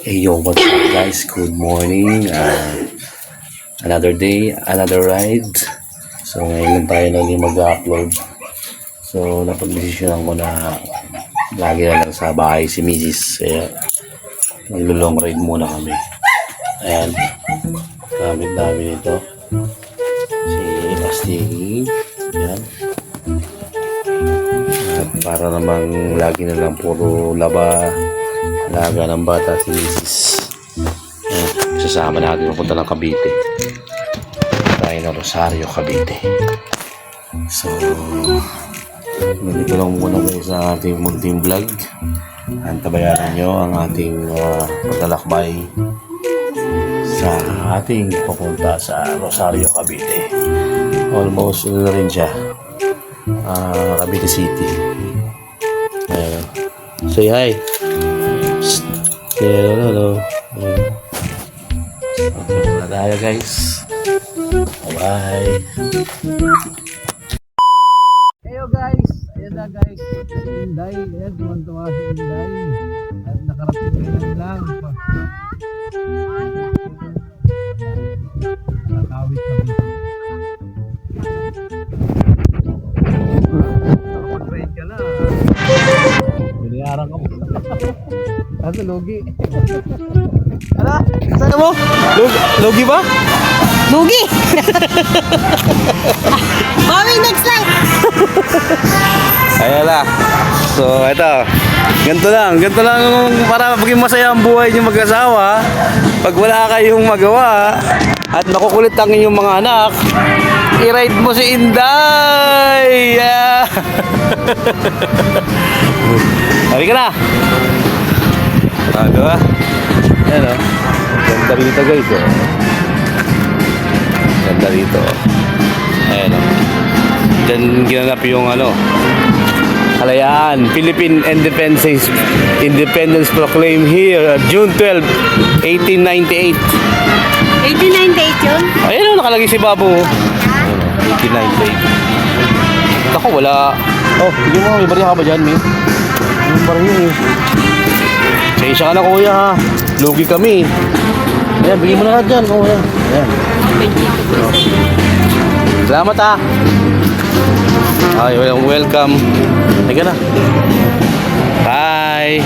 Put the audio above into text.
Hey yo, what's up guys? Good morning. Another day, another ride. So ngayon lang tayo naging mag-upload. So napag-desisyonan ko na lagi na lang sa bahay si Mrs. Kaya mag-long ride muna kami. Ayan. Gamit namin ito. Si Bastigi. Ayan. At para namang lagi na lang puro laba. Alaga ng bata si Mrs. Sasama natin papunta ng Cavite. Tayo ng Rosario, Cavite. So, nandito lang muna kayo sa ating munting vlog. Antabayaran nyo ang ating paglalakbay sa ating papunta sa Rosario, Cavite. Almost na rin siya. Cavite City. Ayan. Say hi. Hello. Okay, muna tayo guys. Bye. Heyo guys, ayan na guys. Inday, ayan, tuwan-tuwa si Inday. At nakarating lang. Nakawit kami. Nakapag-ride ka na. Biniyaran ka mo. Ano, logi? Ano? Saan mo? Logi ba? Lugi! Mami, next time! Ayan na. So, ito. Ganito lang para maging masaya ang buhay niyo mag-asawa. Pag wala kayong magawa at makukulit ang inyong mga anak, i-ride mo si Inday! Yeah! Halika na! Diba? Ayan o. Ganda rito guys o. Ganda rito. Ayan o. Diyan ginanap yung kalayaan. Philippine Independence proclaimed here June 12, 1898. 1898 yun? Ayan o, nakalagay si Babu. 1898. Ako wala. Oh, hindi mo, may bariya ka ba dyan, May? May bariya eh. Isa ka na kuya ha. Lugi kami. Ayan, bigyan mo na lahat dyan. Ayan. Salamat ha. Ay, welcome. Halika na. Bye.